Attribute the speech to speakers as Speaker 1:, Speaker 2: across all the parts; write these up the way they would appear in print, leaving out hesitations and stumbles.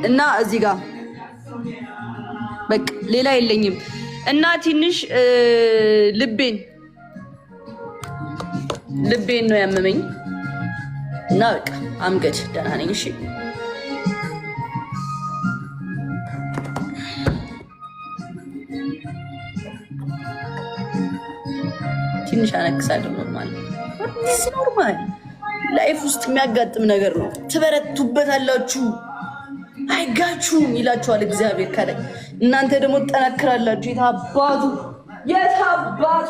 Speaker 1: እና እዚህ ጋር በቃ ሌላ የለኝም እና ትንሽ ልቤን ነው ያመመኝ እና በቃ አምገድ ደህና ነኝ። እሺ ትንሽ አነክሳለሁ። ኖርማል ላይፍ ውስጥ የሚያጋጥም ነገር ነው። ትበረቱበታላችሁ፣ አይጋችሁም ይላችኋል እግዚአብሔር ከላይ። እናንተ ደግሞ ትጠነክራላችሁ። የታባቱ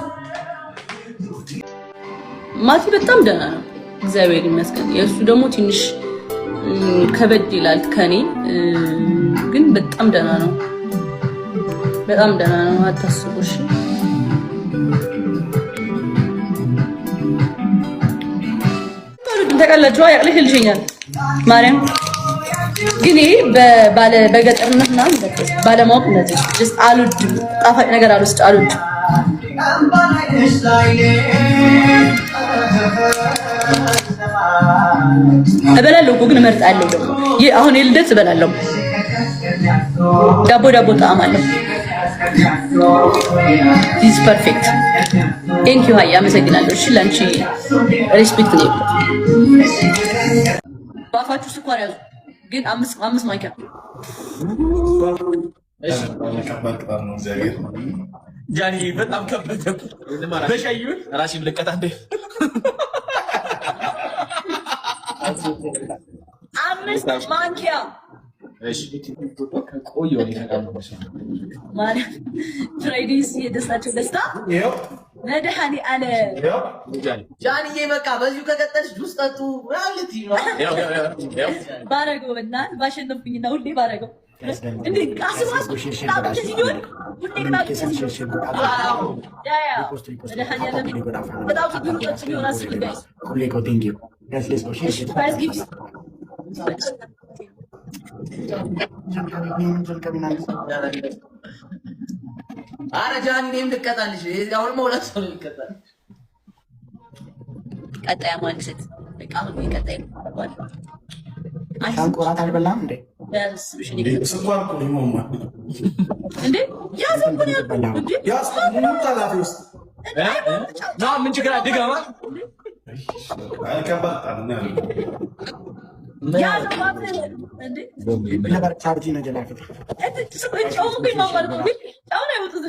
Speaker 1: ማቲ በጣም ደህና ነው እግዚአብሔር ይመስገን። የእሱ ደግሞ ትንሽ ከበድ ይላል ከኔ ግን በጣም ደህና ነው። አታስቡ እሺ። ተቀላችሁ ያቅልሽልኛል ማርያም ግን ይሄ በገጠርነት ምናምን ባለማወቅ እንደዚህ just አልወድም። ጣፋጭ ነገር አልወድም። እበላለሁ እኮ ግን እመርጣለሁ። ደግሞ ይሄ አሁን የልደት እበላለሁ። ዳቦ ጣዕም አለው። this perfect thank you ሃያ አመሰግናለሁ። እሺ ላንቺ ሪስፔክት ነው። ባፋችሁ ስኳር ያዙ ግን አምስት ማንኪያ
Speaker 2: እሺ ከባድ ነው። እግዚአብሔር ጃኒ በጣም ከበደ። በሻዩ ራሴን ልቀጣ እንደ
Speaker 1: 5 ማንኪያ
Speaker 2: እሺ ቆየው ይተካሉ
Speaker 1: ማለት ፍራይዴስ የደስታቸው ደስታ ይሄው ነደሃኒ አለ ጃኒዬ በቃ በዚሁ ከቀጠልሽ ጁስ ጠጡ ማለት ነው። ባረገው በእናት ባሸነፍኩኝና ሁሌ ባረገው እንዴ ካስማስ ታውቁት ሲሆን ሁሌ ግናት ያ ነደሃኒ አለ በጣም ትንሽ ነው አስፈልጋይ ሁሌ ኮ ቴንክ ዩ ጋይስ ሌትስ ጎ ሼር ፋይስ ጊፍትስ አረ ጃኒ እኔም ልቀጣልሽ። አሁን ሁለት ሰው ልቀጣል። ቀጣይ ማንክስት በቃ አሁን ቀጣይ አረጋል። አንቆራት አልበላም እንዴ? ስኳር እኮ ነው ማማ እንዴ? ያዘው እኮ ነው ያልበላው እንዴ? ያዘው ምን ታላፊ ውስጥ ና ምን ችግር አድጋማ አይከባጣም ነው ያዘው ማለት እንዴ? ለበር ቻርጂ ነው ጀላፊት እት ስኩ ጫው ግን ማማ ነው ግን ጫው ነው ያወጡት